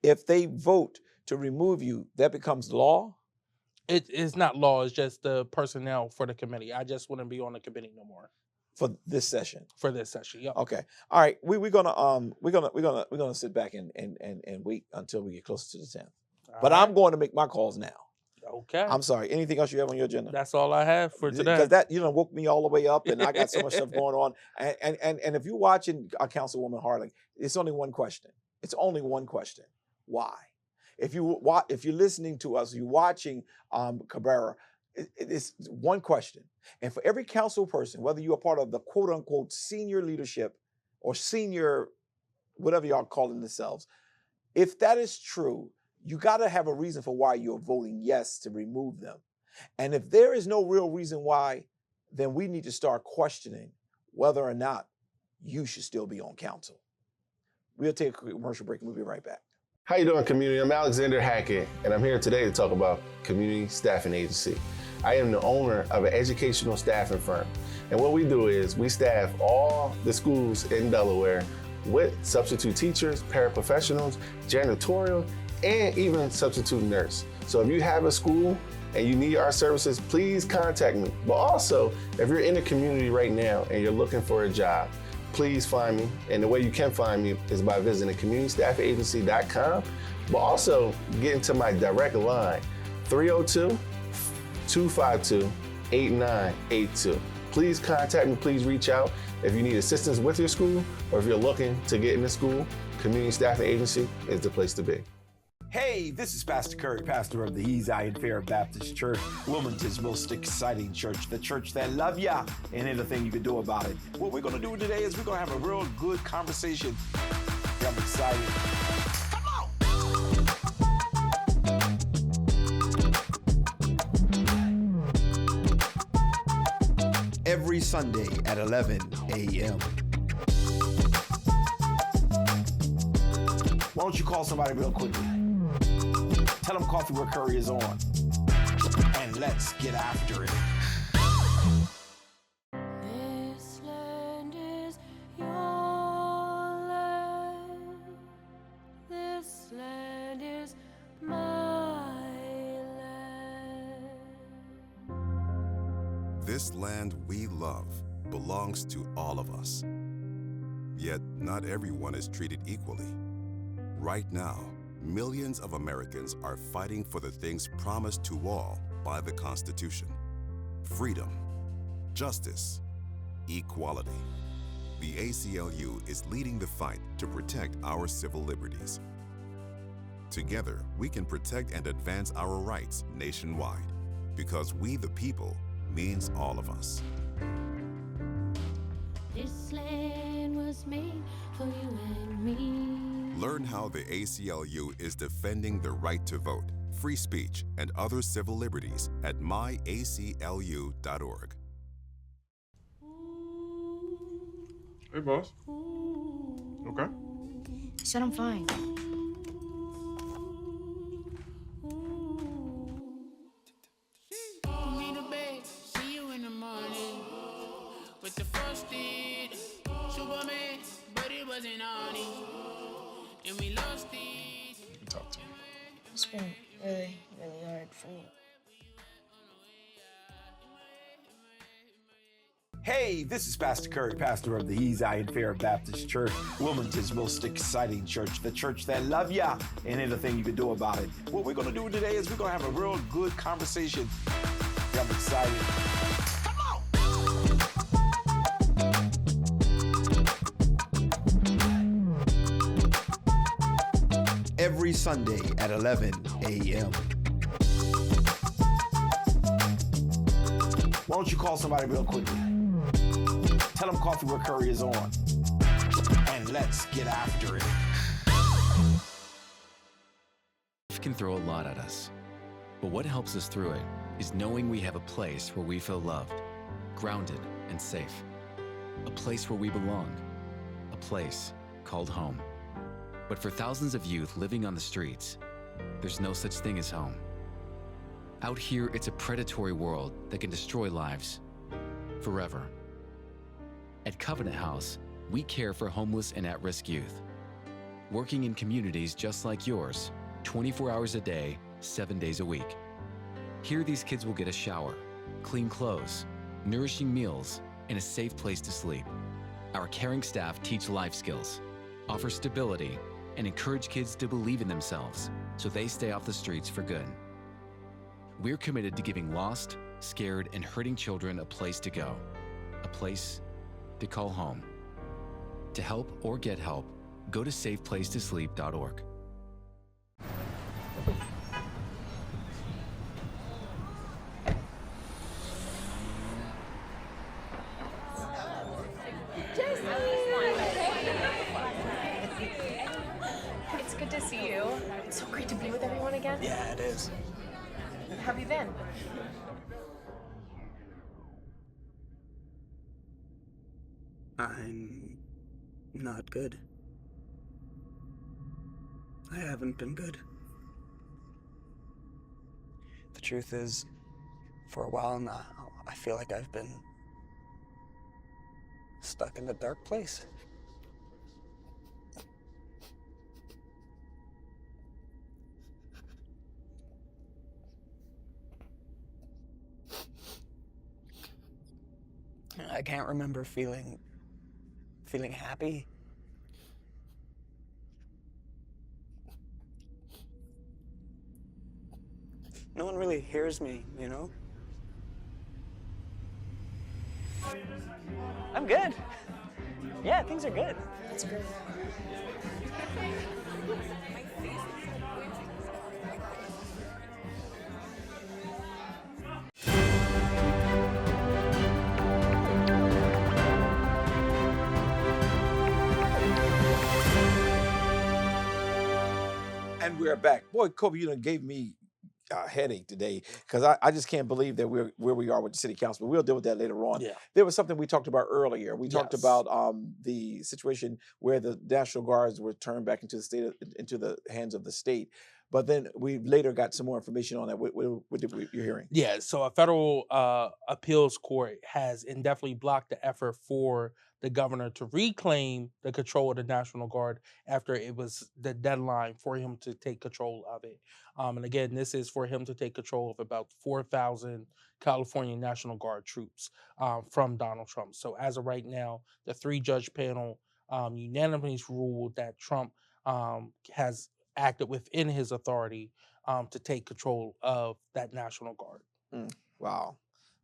if they vote to remove you, that becomes law? It is not law. It's just the personnel for the committee. I just wouldn't be on the committee no more For this session. for this session. Yep. Okay. All right. We're gonna sit back and wait until we get closer to the 10th. But All right. I'm going to make my calls now. Okay. I'm sorry. Anything else you have on your agenda? That's all I have for today. Because that, you know, woke me all the way up, and I got so much stuff going on. And if you're watching Councilwoman Harley, it's only one question. It's only one question. Why? If you're listening to us, you're watching Cabrera, it's one question. And for every council person, whether you are part of the quote unquote senior leadership or senior, whatever y'all calling themselves, if that is true, you got to have a reason for why you're voting yes to remove them. And if there is no real reason why, then we need to start questioning whether or not you should still be on council. We'll take a quick commercial break and we'll be right back. How you doing, community? I'm Alexander Hackett, and I'm here today to talk about Community Staffing Agency. I am the owner of an educational staffing firm, and what we do is we staff all the schools in Delaware with substitute teachers, paraprofessionals, janitorial, and even substitute nurse. So if you have a school and you need our services, please contact me. But also, if you're in the community right now and you're looking for a job, please find me. And the way you can find me is by visiting communitystaffingagency.com, but also get into my direct line, 302-252-8982. Please contact me, please reach out. If you need assistance with your school or if you're looking to get into school, Community Staffing Agency is the place to be. Hey, this is Pastor Curry, pastor of the Zion Fair Baptist Church, Wilmington's most exciting church, the church that love ya and anything you can do about it. What we're going to do today is we're going to have a real good conversation. I'm excited. Come on! Every Sunday at 11 a.m. Why don't you call somebody real quickly? Tell them Coffee with Curry is on. And let's get after it. This land is your land. This land is my land. This land we love belongs to all of us. Yet not everyone is treated equally. Right now, millions of Americans are fighting for the things promised to all by the Constitution: freedom, justice, equality. The ACLU is leading the fight to protect our civil liberties. Together, we can protect and advance our rights nationwide, because we the people means all of us. This land was made for you and me. Learn how the ACLU is defending the right to vote, free speech, and other civil liberties at myaclu.org. Hey, boss. Okay. I said I'm fine. It's been really, really hard for me. Hey, this is Pastor Curry, pastor of the Zion Fair Baptist Church, Wilmington's most exciting church, the church that love ya, and anything you can do about it. What we're going to do today is we're going to have a real good conversation. I'm excited. Every Sunday at 11 a.m. Why don't you call somebody real quickly? Tell them Coffee with Curry is on. And let's get after it. Life can throw a lot at us, but what helps us through it is knowing we have a place where we feel loved, grounded, and safe. A place where we belong. A place called home. But for thousands of youth living on the streets, there's no such thing as home. Out here, it's a predatory world that can destroy lives forever. At Covenant House, we care for homeless and at-risk youth, working in communities just like yours, 24 hours a day, 7 days a week. Here, these kids will get a shower, clean clothes, nourishing meals, and a safe place to sleep. Our caring staff teach life skills, offer stability, and encourage kids to believe in themselves so they stay off the streets for good. We're committed to giving lost, scared, and hurting children a place to go, a place to call home. To help or get help, go to safeplacetosleep.org. It's good to see you. It's so great to be with everyone again. Yeah, it is. How have you been? I'm not good. I haven't been good. The truth is, for a while now, I feel like I've been stuck in a dark place. I can't remember feeling happy. No one really hears me, you know? I'm good. Yeah, things are good. That's great. And we're back. Boy, Kobe, you done gave me a headache today because I just can't believe that we're where we are with the city council. But we'll deal with that later on. Yeah. There was something we talked about earlier. We talked Yes. about the situation where the National Guards were turned back into into the hands of the state. But then we later got some more information on that. What you're hearing? Yeah, so a federal appeals court has indefinitely blocked the effort for the governor to reclaim the control of the National Guard after it was the deadline for him to take control of it. And again, this is for him to take control of about 4,000 California National Guard troops from Donald Trump. So as of right now, the 3-judge panel unanimously ruled that Trump has acted within his authority to take control of that National Guard. Wow.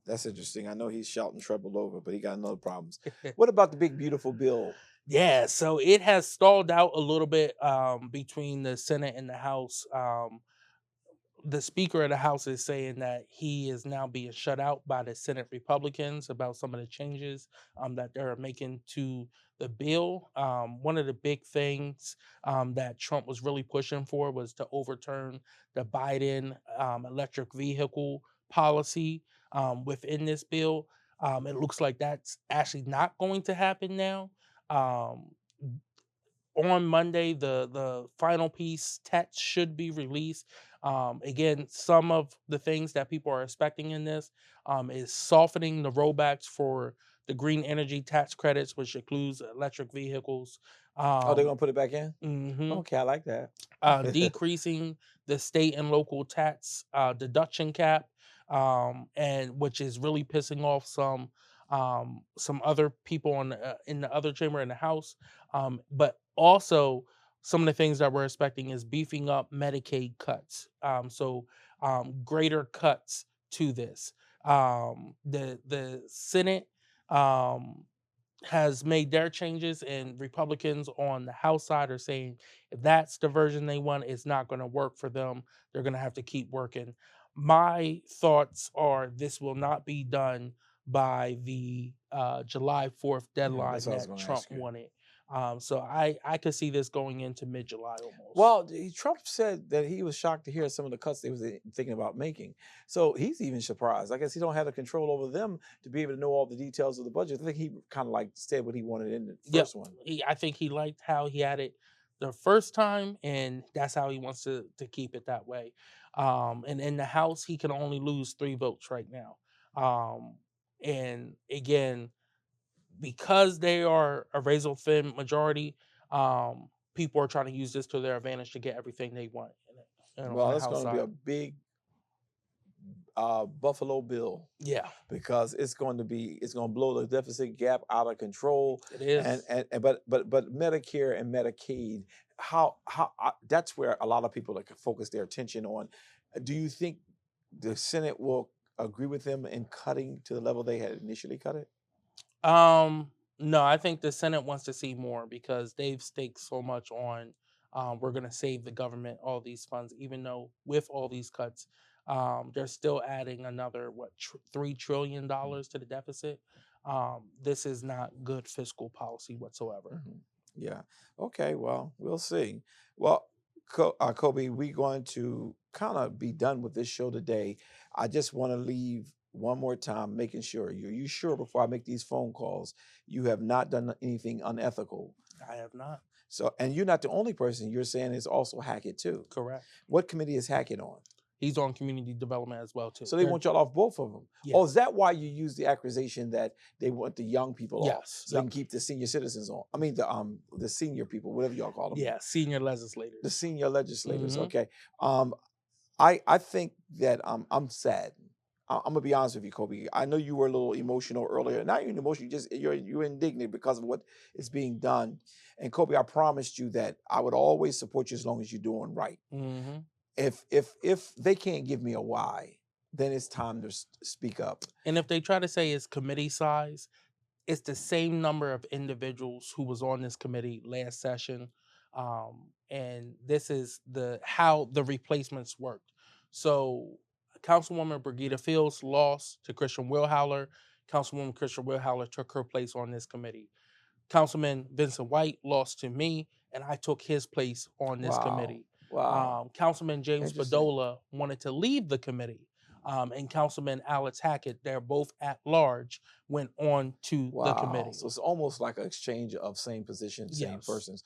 That's interesting. I know he's shouting treble over, but he got no problems. What about the big, beautiful bill? Yeah, so it has stalled out a little bit between the Senate and the House. The Speaker of the House is saying that he is now being shut out by the Senate Republicans about some of the changes that they're making to the bill. One of the big things that Trump was really pushing for was to overturn the Biden electric vehicle policy within this bill. It looks like that's actually not going to happen now. On Monday, the final piece text should be released. Again, some of the things that people are expecting in this is softening the rollbacks for the green energy tax credits, which includes electric vehicles. Oh, they're gonna put it back in? Mhm. Okay, I like that. decreasing the state and local tax deduction cap, and which is really pissing off some other people in the other chamber in the House. But also some of the things that we're expecting is beefing up Medicaid cuts. Greater cuts to this. The Senate has made their changes, and Republicans on the House side are saying if that's the version they want, it's not going to work for them. They're going to have to keep working. My thoughts are this will not be done by the July 4th deadline that's what I was that gonna Trump ask you. wanted. So I could see this going into mid-July almost. Well, Trump said that he was shocked to hear some of the cuts they was thinking about making. So he's even surprised. I guess he don't have the control over them to be able to know all the details of the budget. I think he kind of like said what he wanted in the first one. I think he liked how he had it the first time, and that's how he wants to keep it that way. And in the House, he can only lose 3 votes right now. And again, because they are a razor thin majority, people are trying to use this to their advantage to get everything they want. Well, it's going to be a big Buffalo Bill. Yeah, because it's going to blow the deficit gap out of control. It is. But Medicare and Medicaid, that's where a lot of people can focus their attention on. Do you think the Senate will agree with them in cutting to the level they had initially cut it? No, I think the Senate wants to see more because they've staked so much on we're going to save the government all these funds, even though with all these cuts, they're still adding another $3 trillion to the deficit. This is not good fiscal policy whatsoever. Mm-hmm. Yeah. Okay. Well, we'll see. Well, Kobe, we're going to kind of be done with this show today. I just want to leave one more time, making sure are you sure before I make these phone calls, you have not done anything unethical? I have not. So, and you're not the only person. You're saying is also Hackett too. Correct. What committee is Hackett on? He's on community development as well too. So they want y'all off both of them. Yes. Oh, is that why you use the accusation that they want the young people off? Yes. So they can keep the senior citizens on. I mean the senior people, whatever y'all call them. Yeah, senior legislators. The senior legislators. Mhm. Okay. I think that I'm sad. I'm gonna be honest with you, Kobe. I know you were a little emotional earlier. Not even emotional, you're indignant because of what is being done. And Kobe, I promised you that I would always support you as long as you're doing right. Mm-hmm. If they can't give me a why, then it's time to speak up. And if they try to say it's committee size, it's the same number of individuals who was on this committee last session. And this is how the replacements worked. So Councilwoman Brigida Fields lost to Christian Wilhauler. Councilwoman Christian Wilhauler took her place on this committee. Councilman Vincent White lost to me, and I took his place on this committee. Wow. Councilman James Bedolla wanted to leave the committee. And Councilman Alex Hackett, they're both at large, went on to the committee. So it's almost like an exchange of same positions, same Yes. persons.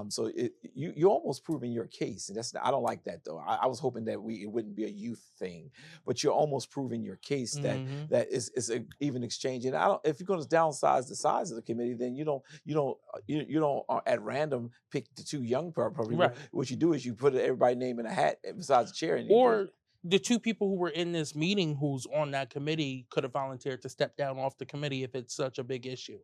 So you're almost proving your case, and I don't like that though. I was hoping that it wouldn't be a youth thing, but you're almost proving your case that is an even exchange. And if you're going to downsize the size of the committee, then you don't at random pick the 2 young people. Right. What you do is you put everybody's name in a hat besides the chair, and Or the 2 people who were in this meeting who's on that committee could have volunteered to step down off the committee if it's such a big issue.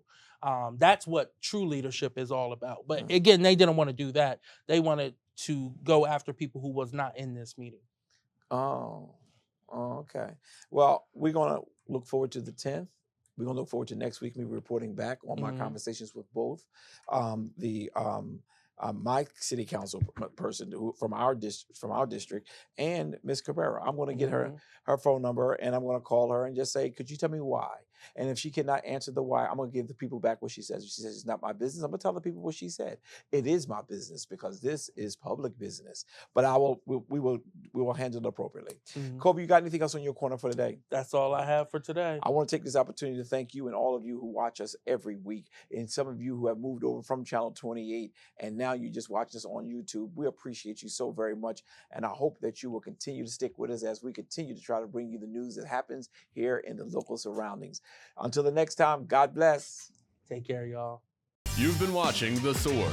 That's what true leadership is all about. But again, they didn't want to do that. They wanted to go after people who was not in this meeting. Oh, okay. Well, we're going to look forward to the 10th. We're going to look forward to next week, me reporting back on my conversations with both my city council person from our district and Ms. Cabrera. I'm going to get her phone number, and I'm going to call her and just say, could you tell me why? And if she cannot answer the why, I'm going to give the people back what she says. If she says it's not my business, I'm going to tell the people what she said. It is my business because this is public business. But we will handle it appropriately. Kobe, you got anything else on your corner for today? That's all I have for today. I want to take this opportunity to thank you and all of you who watch us every week, and some of you who have moved over from Channel 28 and now you just watch us on YouTube. We appreciate you so very much, and I hope that you will continue to stick with us as we continue to try to bring you the news that happens here in the local surroundings. Until the next time, God bless. Take care, y'all. You've been watching The Sword.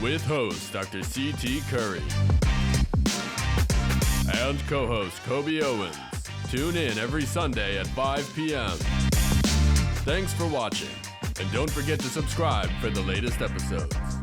with host Dr. C.T. Curry and co-host Kobe Owens. Tune in every Sunday at 5 p.m. Thanks for watching, and don't forget to subscribe for the latest episodes.